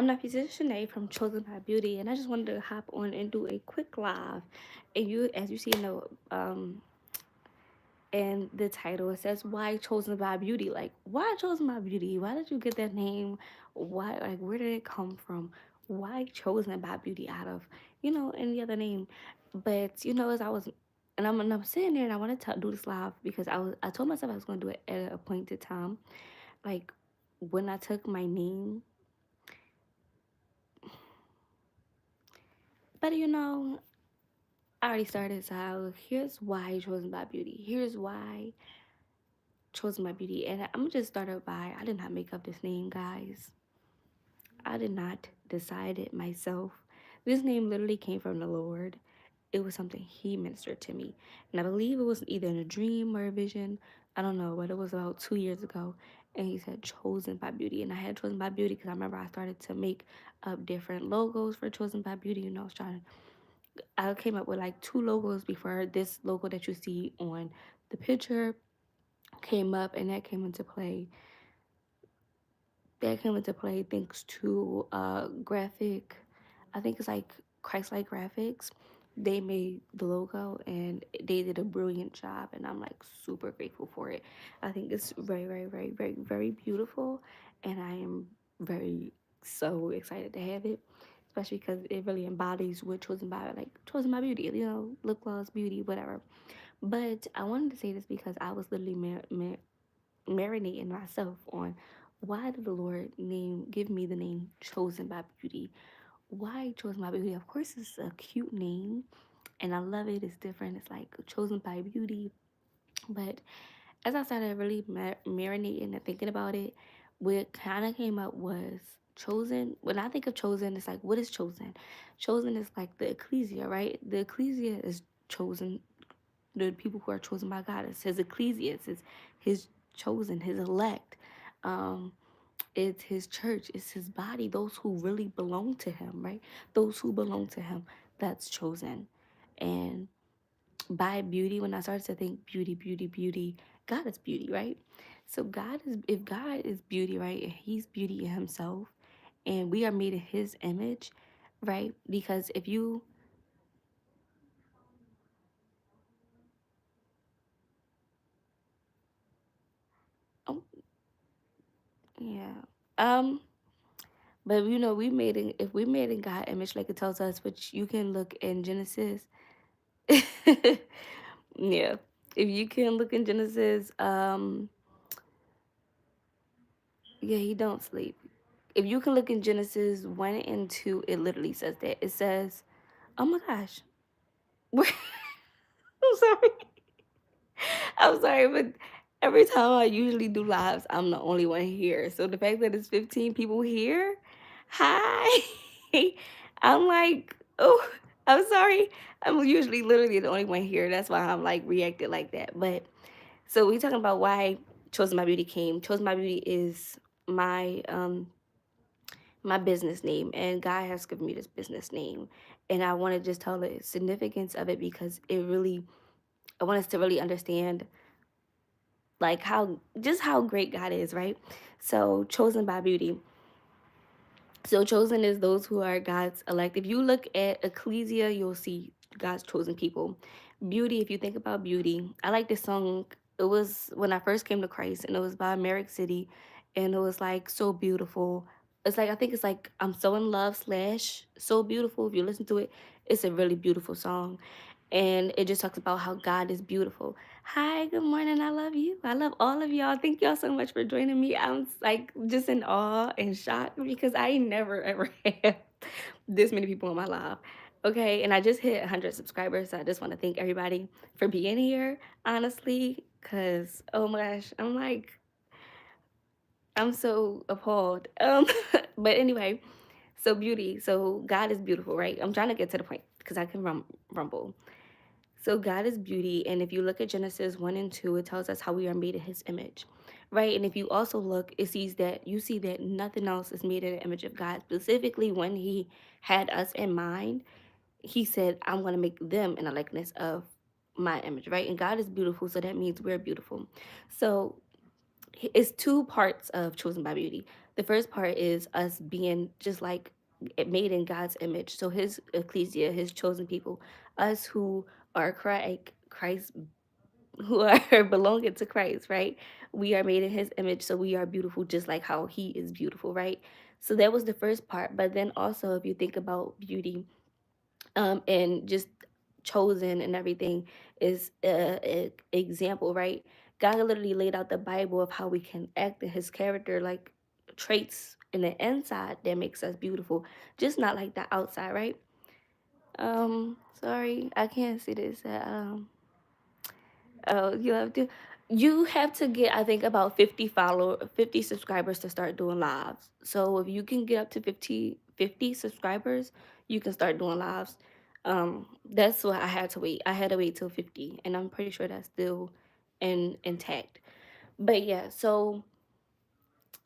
I'm Nafisa Shanae from Chosen by Beauty, and I just wanted to hop on and do a quick live. And as you see in the title, it says "Why Chosen by Beauty?" Like, why Chosen by Beauty? Why did you get that name? Why, like, where did it come from? Why Chosen by Beauty out of, any other name? But as I was, and I'm sitting there, and I wanted to do this live because I told myself I was going to do it at an appointed time, like when I took my name. But I already started, so here's why Chosen by Beauty. Here's why Chosen by Beauty. And I'm gonna just start out by I did not make up this name, guys. I did not decide it myself. This name literally came from the Lord. It was something He ministered to me. And I believe it was either in a dream or a vision. I don't know, but it was about 2 years ago. And He said, Chosen by Beauty. And I had Chosen by Beauty because I remember I started to make up different logos for Chosen by Beauty. I was trying I came up with like two logos before this logo that you see on the picture came up, and that came into play. That came into play thanks to graphic, I think it's like Christ-like graphics. They made the logo and they did a brilliant job, and I'm like super grateful for it. I think it's very, very, very, very, very beautiful, and I am very so excited to have it, especially because it really embodies what Chosen by Beauty, lip gloss, beauty, whatever. But I wanted to say this because I was literally marinating myself on why did the Lord give me the name Chosen by Beauty? Why Chosen by Beauty? Of course, it's a cute name, and I love it. It's different. It's like Chosen by Beauty. But as I started really marinating and thinking about it, what kind of came up was chosen. When I think of chosen, it's like, what is chosen? Chosen is like the ecclesia, right? The ecclesia is chosen. The people who are chosen by God. It's His ecclesia. It's His chosen, His elect. Um, it's His church. It's His body. Those who really belong to Him, right? Those who belong to Him. That's chosen. And by beauty, when I started to think beauty, beauty, beauty, God is beauty, right? So if God is beauty, right, and He's beauty in Himself, and we are made in His image, right? Because if you, oh yeah, um, but we made it. If we made in God image, like it tells us, which you can look in Genesis. Yeah, if you can look in Genesis, yeah, He don't sleep. If you can look in Genesis 1 and 2, it literally says that. It says, "Oh my gosh, I'm sorry, I'm sorry," but every time I usually do lives, I'm the only one here. So the fact that it's 15 people here, hi, I'm like, oh, I'm sorry. I'm usually literally the only one here. That's why I'm like reacted like that. But so we talking about why Chosen by Beauty came. Chosen by Beauty is my my business name, and God has given me this business name, and I want to just tell the significance of it because I want us to really understand like how great God is, right? So Chosen by Beauty. So chosen is those who are God's elect. If you look at Ecclesia, you'll see God's chosen people. Beauty, if you think about beauty, I like this song. It was when I first came to Christ, and it was by Merrick City, and it was like so beautiful. It's like I think it's like I'm so in love slash so beautiful. If you listen to it, it's a really beautiful song, and it just talks about how God is beautiful. Hi, good morning. I love you. I love all of y'all. Thank y'all so much for joining me. I'm like just in awe and shocked because I never ever had this many people in my life. Okay, and I just hit 100 subscribers. So I just want to thank everybody for being here, honestly, because oh my gosh, I'm so appalled. But anyway, so beauty. So God is beautiful, right? I'm trying to get to the point because I can rumble. So God is beauty, and if you look at Genesis 1 and 2, it tells us how we are made in His image, right? And if you also look, you see that nothing else is made in the image of God. Specifically, when He had us in mind, He said, "I'm going to make them in a likeness of my image," right? And God is beautiful, so that means we're beautiful. So it's two parts of Chosen by Beauty. The first part is us being just like made in God's image. So his ecclesia, his chosen people, us who are Christ who are belonging to Christ, right? We are made in his image, so we are beautiful just like how he is beautiful, right? So that was the first part. But then also if you think about beauty, and just chosen and everything is a example, right? God literally laid out the Bible of how we can act in his character, like traits in the inside that makes us beautiful, just not like the outside, right? Sorry, I can't see this. Oh, you have to get, I think, about 50 subscribers to start doing lives. So if you can get up to 50 subscribers, you can start doing lives. That's what I had to wait. I had to wait till 50, and I'm pretty sure that's still intact. But yeah, so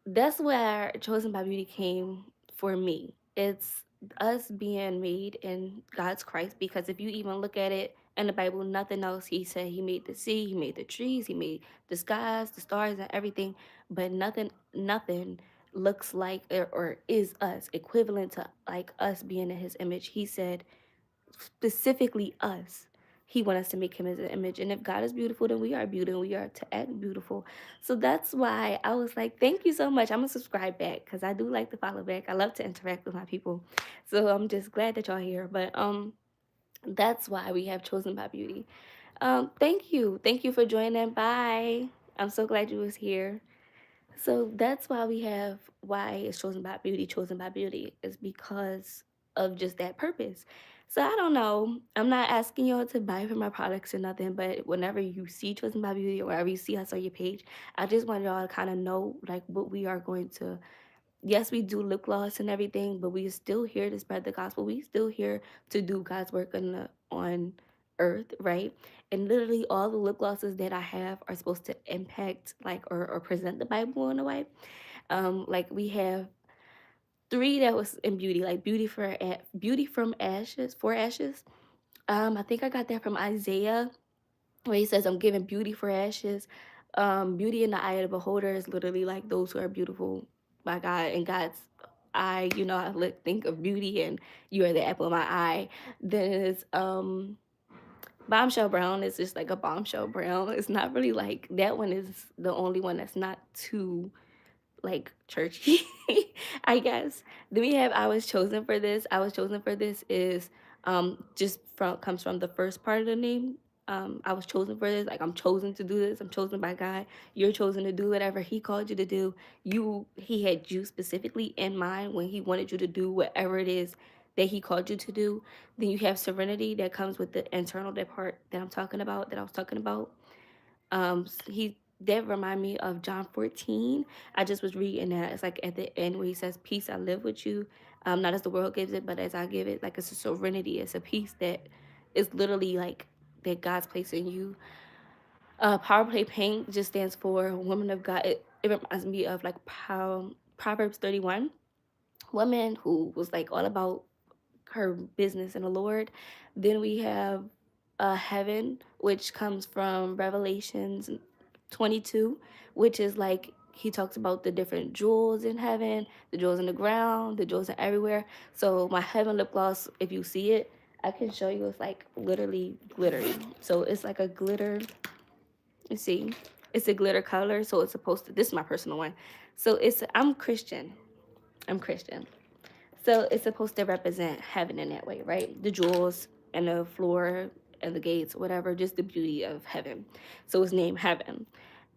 that's where Chosen by Beauty came for me. It's us being made in God's Christ, because if you even look at it in the Bible, nothing else. He said he made the sea, he made the trees, he made the skies, the stars, and everything, but nothing looks like or is us equivalent to like us being in his image. He said specifically us. He wants us to make him as an image. And if God is beautiful, then we are beautiful and we are to act beautiful. So that's why I was like, thank you so much. I'm going to subscribe back because I do like to follow back. I love to interact with my people. So I'm just glad that y'all here. But that's why we have Chosen by Beauty. Thank you. Thank you for joining. Bye. I'm so glad you was here. So that's why we have why it's chosen by beauty is because of just that purpose. So I don't know. I'm not asking y'all to buy from my products or nothing, but whenever you see Chosen by Beauty or wherever you see us on your page, I just want y'all to kind of know like what we are going to. Yes, we do lip gloss and everything, but we are still here to spread the gospel. We still here to do God's work on earth, right? And literally all the lip glosses that I have are supposed to impact like or present the Bible in a way. Like we have three that was in beauty, like beauty from ashes, for ashes. I think I got that from Isaiah where he says, I'm giving beauty for ashes. Beauty in the eye of the beholder is literally like those who are beautiful by God and God's eye. I think of beauty and you are the apple of my eye. Then it's bombshell brown is just like a bombshell brown. It's not really like that one is the only one that's not too like churchy, I guess. Then we have I was chosen for this. I was chosen for this is just from comes from the first part of the name. I was chosen for this. Like I'm chosen to do this. I'm chosen by God. You're chosen to do whatever He called you to do. He had you specifically in mind when He wanted you to do whatever it is that He called you to do. Then you have serenity that comes with the internal that part that I'm talking about that I was talking about. He that remind me of John 14. I just was reading that. It's like at the end where he says, "Peace I live with you, not as the world gives it, but as I give it." Like it's a serenity. It's a peace that is literally like that God's place in you. Power Play Pink just stands for Woman of God. It reminds me of like Proverbs 31, woman who was like all about her business in the Lord. Then we have heaven, which comes from Revelations 22, which is like he talks about the different jewels in heaven, the jewels in the ground, the jewels are everywhere. So my heaven lip gloss, if you see it, I can show you. It's like literally glittery. So it's like a glitter. You see, it's a glitter color. So it's supposed to. This is my personal one. So I'm Christian. I'm Christian. So it's supposed to represent heaven in that way, right? The jewels and the floor and the gates, whatever, just the beauty of heaven. So it's named Heaven.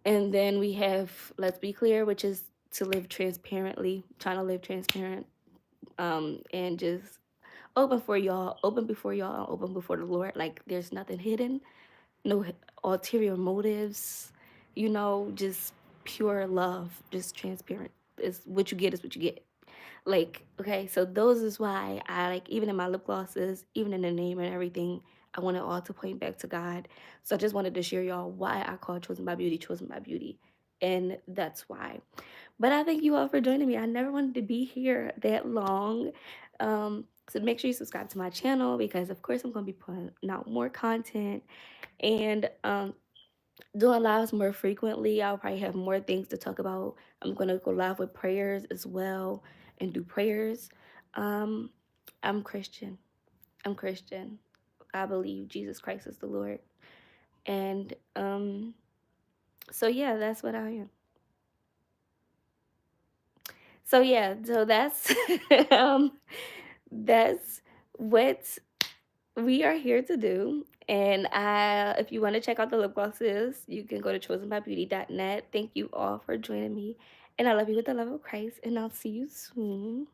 And then we have Let's Be Clear, which is to live transparently, trying to live transparent, and just open before y'all, open before the Lord. Like there's nothing hidden, no ulterior motives, just pure love, just transparent. Is what you get is what you get. Like, okay, so those is why I like even in my lip glosses, even in the name and everything, I want it all to point back to God. So I just wanted to share y'all why I call Chosen by Beauty Chosen by Beauty. And that's why. But I thank you all for joining me. I never wanted to be here that long. So make sure you subscribe to my channel because of course I'm gonna be putting out more content. And doing lives more frequently. I'll probably have more things to talk about. I'm gonna go live with prayers as well and do prayers. Um, I'm Christian. I'm Christian. I believe Jesus Christ is the Lord. And so yeah, that's what I am. So yeah, so that's um that's what we are here to do. And if you want to check out the lip glosses, you can go to chosenbybeauty.net. Thank you all for joining me. And I love you with the love of Christ. And I'll see you soon.